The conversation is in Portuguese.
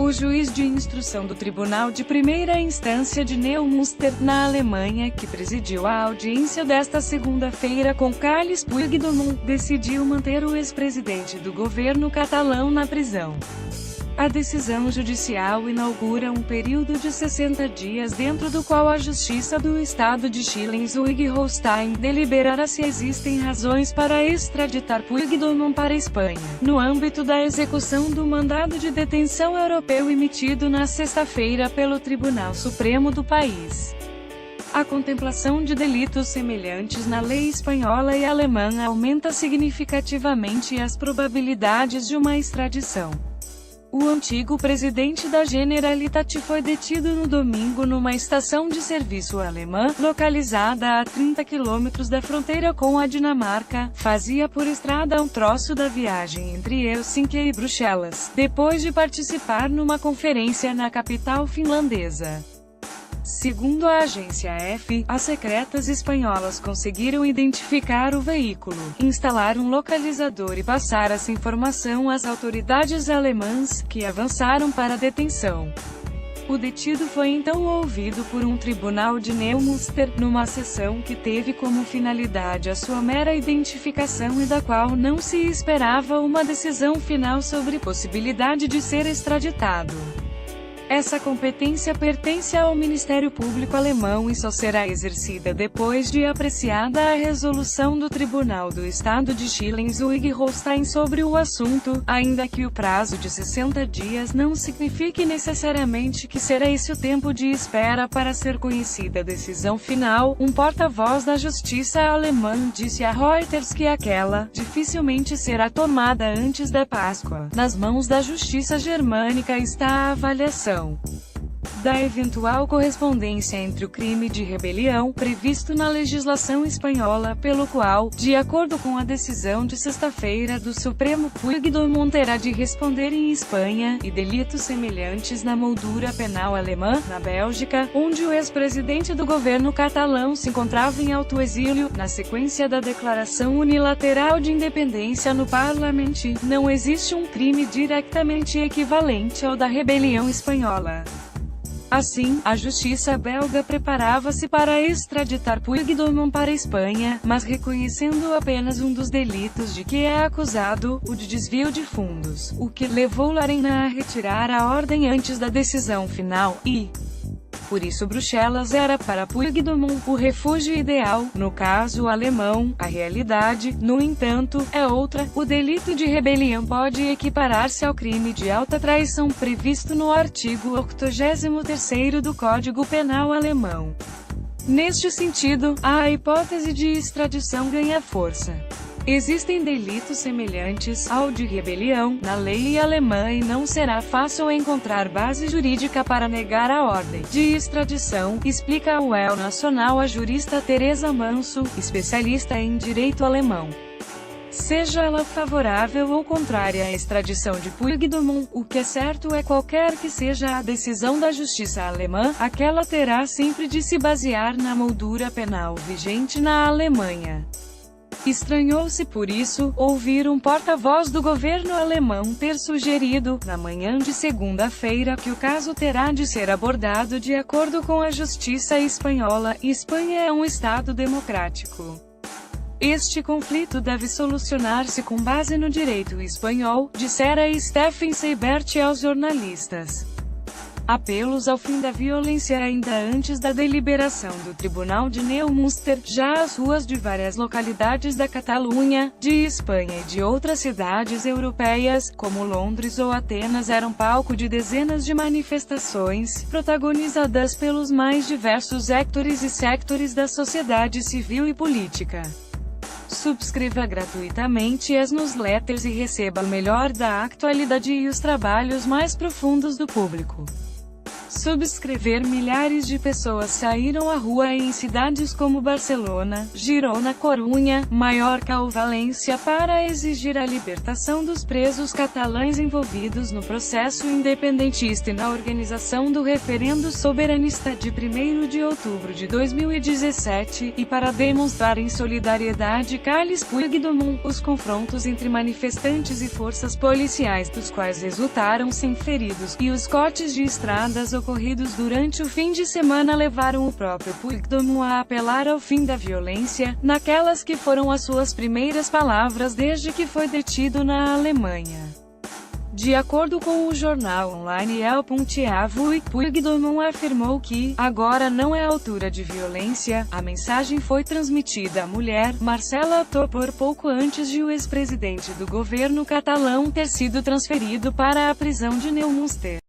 O juiz de instrução do Tribunal de Primeira Instância de Neumünster, na Alemanha, que presidiu a audiência desta segunda-feira com Carles Puigdemont, decidiu manter o ex-presidente do governo catalão na prisão. A decisão judicial inaugura um período de 60 dias dentro do qual a Justiça do Estado de Schleswig-Holstein deliberará se existem razões para extraditar Puigdemont para a Espanha, no âmbito da execução do mandado de detenção europeu emitido na sexta-feira pelo Tribunal Supremo do país. A contemplação de delitos semelhantes na lei espanhola e alemã aumenta significativamente as probabilidades de uma extradição. O antigo presidente da Generalitat foi detido no domingo numa estação de serviço alemã, localizada a 30 quilômetros da fronteira com a Dinamarca. Fazia por estrada um troço da viagem entre Helsinki e Bruxelas, depois de participar numa conferência na capital finlandesa. Segundo a agência AFP, as secretas espanholas conseguiram identificar o veículo, instalar um localizador e passar essa informação às autoridades alemãs, que avançaram para a detenção. O detido foi então ouvido por um tribunal de Neumünster, numa sessão que teve como finalidade a sua mera identificação e da qual não se esperava uma decisão final sobre possibilidade de ser extraditado. Essa competência pertence ao Ministério Público alemão e só será exercida depois de apreciada a resolução do Tribunal do Estado de Schleswig-Holstein sobre o assunto, ainda que o prazo de 60 dias não signifique necessariamente que será esse o tempo de espera para ser conhecida a decisão final. Um porta-voz da Justiça alemã disse a Reuters que aquela dificilmente será tomada antes da Páscoa. Nas mãos da Justiça germânica está a avaliação da eventual correspondência entre o crime de rebelião, previsto na legislação espanhola, pelo qual, de acordo com a decisão de sexta-feira do Supremo, Puigdemont terá de responder em Espanha, e delitos semelhantes na moldura penal alemã, na Bélgica, onde o ex-presidente do governo catalão se encontrava em autoexílio, na sequência da declaração unilateral de independência no parlamento. Não existe um crime diretamente equivalente ao da rebelião espanhola. Assim, a justiça belga preparava-se para extraditar Puigdemont para a Espanha, mas reconhecendo apenas um dos delitos de que é acusado, o de desvio de fundos, o que levou Larena a retirar a ordem antes da decisão final, e por isso Bruxelas era para Puigdemont o refúgio ideal. No caso alemão, a realidade, no entanto, é outra. O delito de rebelião pode equiparar-se ao crime de alta traição previsto no artigo 83º do Código Penal alemão. Neste sentido, a hipótese de extradição ganha força. Existem delitos semelhantes ao de rebelião na lei alemã e não será fácil encontrar base jurídica para negar a ordem de extradição, explica ao El Nacional a jurista Teresa Manso, especialista em direito alemão. Seja ela favorável ou contrária à extradição de Puigdemont, o que é certo é qualquer que seja a decisão da justiça alemã, aquela terá sempre de se basear na moldura penal vigente na Alemanha. Estranhou-se por isso, ouvir um porta-voz do governo alemão ter sugerido, na manhã de segunda-feira, que o caso terá de ser abordado de acordo com a justiça espanhola. Espanha é um Estado democrático. Este conflito deve solucionar-se com base no direito espanhol, dissera Steffen Seibert aos jornalistas. Apelos ao fim da violência ainda antes da deliberação do Tribunal de Neumünster. Já as ruas de várias localidades da Catalunha, de Espanha e de outras cidades europeias, como Londres ou Atenas, eram palco de dezenas de manifestações, protagonizadas pelos mais diversos sectores e sectores da sociedade civil e política. Subscreva gratuitamente as newsletters e receba o melhor da atualidade e os trabalhos mais profundos do público. subscrever. Milhares de pessoas saíram à rua em cidades como Barcelona, Girona, Corunha, Maiorca ou Valência para exigir a libertação dos presos catalães envolvidos no processo independentista e na organização do referendo soberanista de 1º de outubro de 2017, e para demonstrar em solidariedade Carles Puigdemont. Os confrontos entre manifestantes e forças policiais, dos quais resultaram 100 feridos, e os cortes de estradas ocorridos durante o fim de semana levaram o próprio Puigdemont a apelar ao fim da violência, naquelas que foram as suas primeiras palavras desde que foi detido na Alemanha. De acordo com o jornal online El.avo, Puigdemont afirmou que, agora não é altura de violência. A mensagem foi transmitida à mulher, Marcela Topor, pouco antes de o ex-presidente do governo catalão ter sido transferido para a prisão de Neumünster.